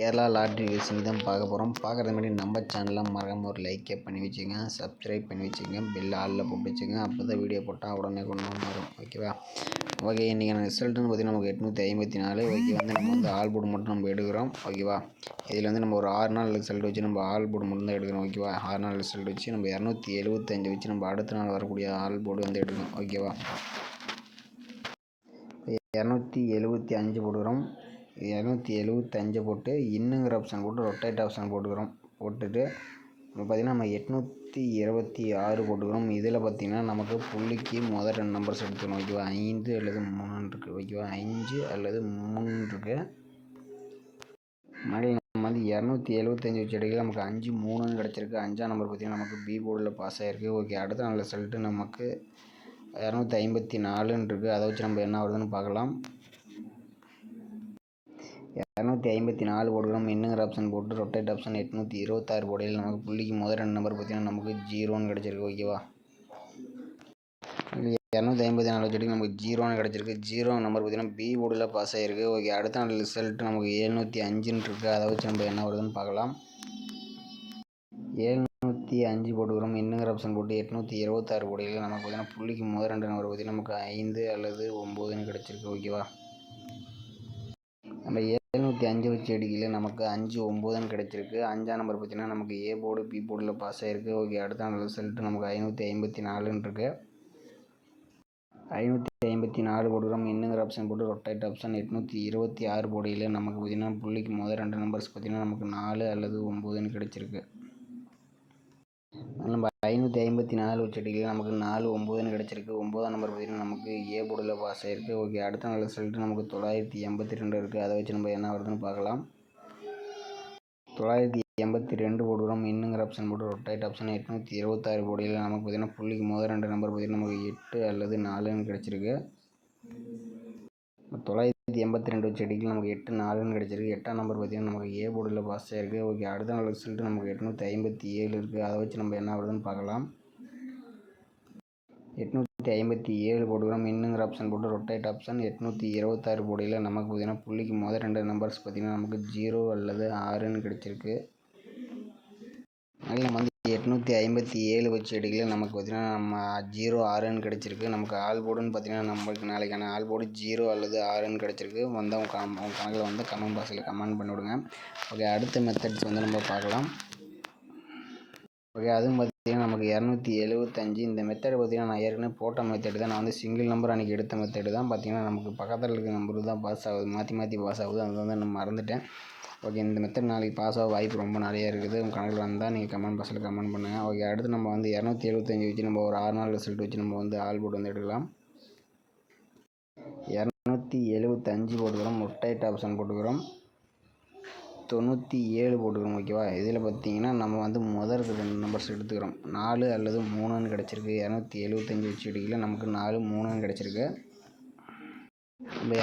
Kerala lottery racing தான் பார்க்க போகிறோம். பார்க்குறது முன்னாடி நம்ம சேனலில் மறக்காம ஒரு லைக்கே பண்ணி வச்சுங்க, சப்ஸ்கிரைப் பண்ணி வச்சுங்க, பெல் ஆளில் போட்டு வச்சுங்க. அப்போ தான் வீடியோ போட்டால் உடனே கொண்டு வரும். ஓகேவா? ஓகே, இன்றைக்கான ரிசல்ட்டுன்னு பார்த்தீங்கன்னா நமக்கு 854. ஓகே, நம்ம ஆல் போர்டு மட்டும் நம்ம எடுக்கிறோம். ஓகேவா? இதில் நம்ம ஒரு 6 நாள் ரிசல்ட் வச்சு நம்ம ஆல் போர்டு மட்டும் தான் எடுக்கிறோம். ஓகேவா? 6 நாள் ரிசல்ட் வச்சு நம்ம 275 வச்சு நம்ம அடுத்த நாள் வரக்கூடிய ஆல் போர்டு எடுக்கணும். ஓகேவா? 275 போட்டுக்கிறோம். 275 போட்டு இன்னுங்கிற ஆப்ஷன் போட்டு ரொட்டேட் ஆப்ஷன் போட்டுட்டு இப்போ பார்த்திங்கன்னா நம்ம 826 போட்டுக்கிறோம். இதில் பார்த்திங்கன்னா நமக்கு புள்ளிக்கு முதல் 2 நம்பர்ஸ் எடுத்துக்கணும். ஓகேவா? 5 அல்லது 3 இருக்குது. ஓகேவா? 5 அல்லது 3 இருக்குது. மறுபடியும் நம்ம 275 வச்சு எடுக்கல, நமக்கு 5 3ன்னு கிடச்சிருக்கு. 5ஆம் நம்பர் பார்த்திங்கன்னா நமக்கு பி போர்டில் பாஸ் ஆகிருக்கு. ஓகே, அடுத்த நாள் ரிசல்ட்டு நமக்கு 254ன்னு இருக்குது. அதை வச்சு நம்ம என்ன வருதுன்னு பார்க்கலாம். 254 போடுகிறோம். இன்னுங்கிற ஆப்ஷன் போட்டு ரொட்டேட் ஆப்ஷன் 826 போடையில் நமக்கு புள்ளிக்கு முதல் 2 நம்பர் பார்த்தீங்கன்னா நமக்கு 0ன்னு கிடச்சிருக்கு. ஓகேவா? 254 வச்சுட்டு நமக்கு 0ன்னு கிடச்சிருக்கு. 0 நம்பர் பார்த்தீங்கன்னா பி போர்டில் பாஸ் ஆகிருக்கு. ஓகே, அடுத்த நாள் ரிசல்ட் நமக்கு 705ன்னு இருக்குது. அதை வச்சு நம்ம என்ன வருதுன்னு பார்க்கலாம். 705 போட்டுக்கிறோம். இன்னுங்கிற ஆப்ஷன் போட்டு 826 போடையில் நமக்கு பார்த்தீங்கன்னா புள்ளிக்கு முதல் 2 நம்பர் பார்த்தீங்கன்னா நமக்கு 5 அல்லது 9ன்னு கிடச்சிருக்கு. ஓகேவா? நம்ம 705 வச்சு அடிக்கல, நமக்கு 5 9ன்னு கிடச்சிருக்கு. 5ஆம் நம்பர் பார்த்தீங்கன்னா நமக்கு ஏ போர்டு பி போர்டில் பாஸ் ஆகிருக்கு. ஓகே, அடுத்த நாள் ரிசல்ட்டு நமக்கு 554ன்னு இருக்குது. 554 போடுகிறோம். இன்னுங்கிற ஆப்ஷன் போட்டு ரொட்டேட் ஆப்ஷன் 826 போடையில் நமக்கு பார்த்திங்கன்னா புள்ளிக்கு முதல் 2 நம்பர்ஸ் பார்த்திங்கன்னா நமக்கு 4 அல்லது 9ன்னு கிடச்சிருக்கு. நம்ம 554 வச்சு அடிக்கல, நமக்கு 4 9ன்னு கிடச்சிருக்கு. 9ஆம் நம்பர் பார்த்திங்கன்னா நமக்கு ஏ போர்டில் பாஸ் ஆகிருக்கு. ஓகே, அடுத்த நாள் ரிசல்ட்டு நமக்கு 982 இருக்குது. அதை வச்சு நம்ம என்ன வருதுன்னு பார்க்கலாம். 982 போடுகிறோம். இன்னுங்கிற ஆப்ஷன் போட்டு ரொட்டேட் ஆப்ஷன் 826 போடையில் நமக்கு பார்த்திங்கன்னா புள்ளிக்கு முதல் 2 நம்பர் பார்த்திங்கன்னா நமக்கு 8 அல்லது 4ன்னு கிடச்சிருக்கு. 982 வச்சு அடிக்கல, நமக்கு 8 4ன்னு கிடச்சிருக்கு. 8ஆம் நம்பர் பார்த்திங்கன்னா நமக்கு ஏ போர்டில் பாஸ் ஆகிருக்கு. ஓகே, அடுத்த நாள் ரிசல்ட்டு நமக்கு 857 இருக்குது. அதை வச்சு நம்ம என்ன வருதுன்னு பார்க்கலாம். 857 போடுகிறோம். இன்னுங்கிற ஆப்ஷன் போட்டு ரொட்டேட் ஆப்ஷன் 826 போடையில் நமக்கு பார்த்திங்கன்னா புள்ளிக்கு முதல் 2 நம்பர்ஸ் பார்த்திங்கன்னா நமக்கு 0 அல்லது 6ன்னு கிடச்சிருக்கு. அதில் நம்ம 857 வச்சு எடுக்கல, நமக்கு பார்த்திங்கன்னா நம்ம 0 6ன்னு கிடச்சிருக்கு. நமக்கு ஆல் போர்டுன்னு பார்த்திங்கன்னா நம்மளுக்கு நாளைக்கான ஆல் போர்டு 0 அல்லது 6ன்னு கிடச்சிருக்கு. உங்கள் கணக்கில் வந்து கமெண்ட் பாக்ஸில் கமெண்ட் பண்ணிவிடுங்க. ஓகே, அடுத்த மெத்தட்ஸ் நம்ம பார்க்கலாம். ஓகே, அதுவும் பார்த்திங்கன்னா நமக்கு 275. இந்த மெத்தட் பார்த்திங்கன்னா நான் ஏற்கனவே போட்ட மெத்தடு தான். நான் வந்து சிங்கிள் நம்பர் அன்றைக்கி எடுத்த மெத்தடு தான். பார்த்திங்கன்னா நமக்கு பக்கத்தில் இருக்கிற நம்பர் தான் பாஸ் ஆகுது, மாற்றி பாஸ் ஆகுது. அதை வந்து நான் மறந்துட்டேன். ஓகே, இந்த மெத்தட் நாளைக்கு பாஸ் ஆக வாய்ப்பு ரொம்ப நிறையா இருக்குது. உங்கள் கணக்கில் வந்தால் நீங்கள் கமெண்ட் பாக்ஸில் கமெண்ட் பண்ணுங்கள். ஓகே, அடுத்து நம்ம வந்து 275 வச்சு நம்ம ஒரு 6 நாள் ரிசல்ட் வச்சு நம்ம வந்து ஆல் போர்டு எடுக்கலாம். 275 போட்டுக்கிறோம். ரொட்டேட் ஆப்ஷன் போட்டுக்கிறோம். 97 போட்டுக்கிறோம். ஓகேவா? இதில் பார்த்தீங்கன்னா நம்ம வந்து முதல் 2 நம்பர்ஸ் எடுத்துக்கிறோம். 4 அல்லது 3ன்னு கிடச்சிருக்கு. 275 வச்சு அடிக்கல, நமக்கு 4 3ன்னு கிடச்சிருக்கு. நம்ம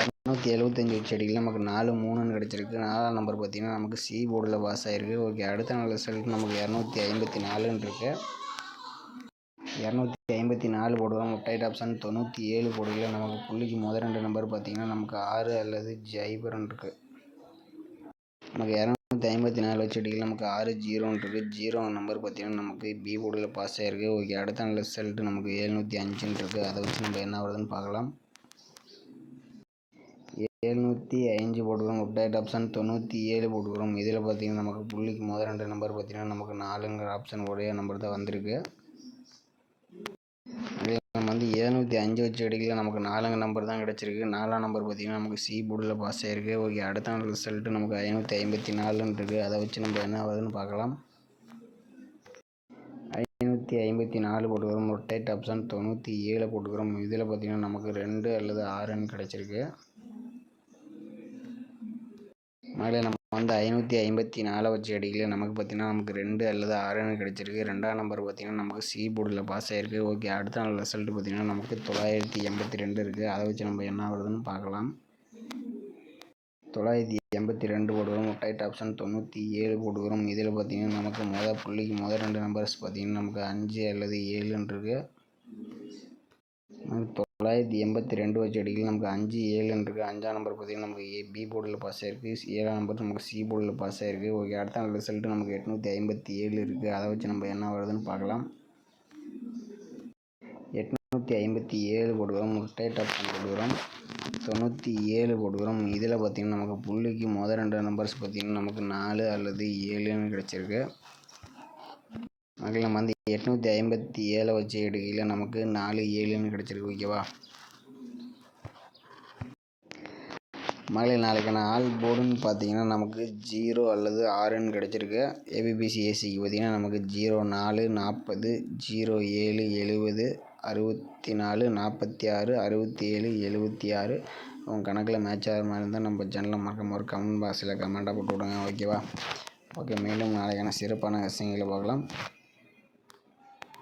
275 வச்சு அடிக்கல, நமக்கு 4 3ன்னு கிடச்சிருக்கு. 4ஆம் நம்பர் பார்த்திங்கன்னா நமக்கு சி போர்டில் பாஸ் ஆகிருக்கு. ஓகே, அடுத்த நாள் ரிசல்ட் நமக்கு 254ன்னு இருக்குது. 254 போடுவோம். ரொட்டேட் ஆப்ஷன் 97 போடுகல, நமக்கு புள்ளிக்கு முதல் 2 நம்பர் பார்த்திங்கன்னா நமக்கு 6 அல்லது 0ன்னு இருக்குது. நமக்கு 254 வச்சு அடிக்கல, நமக்கு 6 0ன்னு இருக்குது. 0 நம்பர் பார்த்திங்கன்னா நமக்கு பி போர்டில் பாஸ் ஆகிருக்கு. ஓகே, அடுத்த நாள் ரிசல்ட்டு நமக்கு 705ன்னு இருக்குது. அதை வச்சு நம்ம என்ன வருதுன்னு பார்க்கலாம். 705 போட்டுக்கிறோம். ரொட்டேட் ஆப்ஷன் 97 போட்டுக்கிறோம். இதில் பார்த்திங்கன்னா நமக்கு புள்ளிக்கு முதல் 2 நம்பர் பார்த்திங்கன்னா நமக்கு 4ங்கிற ஆப்ஷன் உடைய நம்பர் தான் வந்திருக்கு. நம்ம வந்து 705 வச்சு அடிக்கல, நமக்கு 4ங்க நம்பர் தான் கிடச்சிருக்கு. 4ஆம் நம்பர் பார்த்திங்கன்னா நமக்கு சி போர்டில் பாஸ் ஆகிருக்கு. ஓகே, அடுத்த நாள் ரிசல்ட்டு நமக்கு 554ன்னு இருக்குது. அதை வச்சு நம்ம என்ன வருதுன்னு பார்க்கலாம். 554 போட்டுக்கிறோம். ரொட்டேட் ஆப்ஷன் 97 போட்டுக்கிறோம். இதில் பார்த்திங்கன்னா நமக்கு 2 அல்லது 6ன்னு கிடச்சிருக்கு. அதில் நம்ம வந்து 554 வச்சு அடிக்கல, நமக்கு பார்த்திங்கன்னா நமக்கு 2 அல்லது 6ன்னு கிடச்சிருக்கு. 2ஆம் நம்பர் பார்த்திங்கன்னா நமக்கு சி போர்டில் பாஸ் ஆகிருக்கு. ஓகே, அடுத்த நாள் ரிசல்ட்டு பார்த்திங்கன்னா நமக்கு 982 இருக்குது. அதை வச்சு நம்ம என்ன வருதுன்னு பார்க்கலாம். 982 போடுகிறோம். ரொட்டேட் ஆப்ஷன் 97 போட்டுக்கிறோம். இதில் பார்த்திங்கன்னா நமக்கு புள்ளிக்கு முதல் 2 நம்பர்ஸ் பார்த்திங்கன்னா நமக்கு 5 அல்லது 7ன்னு இருக்குது. 982 வச்சு எடுக்கையில் நமக்கு 5 7ன்னு இருக்குது. 5ஆம் நம்பர் பார்த்திங்கன்னா நமக்கு பி போர்டில் பாஸ் ஆகிருக்கு. 7ஆம் நம்பர் நமக்கு சி போர்டில் பாஸ் ஆகிருக்கு. ஓகே, அடுத்த நாள் ரிசல்ட்டு நமக்கு 857 இருக்குது. அதை வச்சு நம்ம என்ன வருதுன்னு பார்க்கலாம். 857 போட்டுக்கிறோம். ஸ்டேட் ஆப்ஷன் போட்டுக்கிறோம். 97 போட்டுக்கிறோம். இதில் பார்த்திங்கன்னா நமக்கு புள்ளிக்கு மொதல் 2 நம்பர்ஸ் பார்த்திங்கன்னா நமக்கு 4 அல்லது 7ன்னு கிடச்சிருக்கு. மக்கள் நம்ம வந்து 857 வச்சு எடுக்கையில் நமக்கு 4 7ன்னு கிடச்சிருக்கு. ஓகேவா மகளிர், நாளைக்கான ஆல் போர்டுன்னு பார்த்தீங்கன்னா நமக்கு 0 அல்லது 6ன்னு கிடச்சிருக்கு. ஏபிபிசி ஏசிக்கு பார்த்திங்கன்னா நமக்கு 04 40 07 70 64 46 67 76 உங்கள் கணக்கில் மேட்ச் ஆகிற மாதிரி இருந்தால் நம்ம சேனலில் மறக்காம ஒரு கமெண்ட் பாக்ஸில் கமெண்ட்டாக போட்டு விடுங்க. ஓகேவா? ஓகே, மீண்டும் நாளைக்கான சிறப்பான விஷயங்களை பார்க்கலாம்.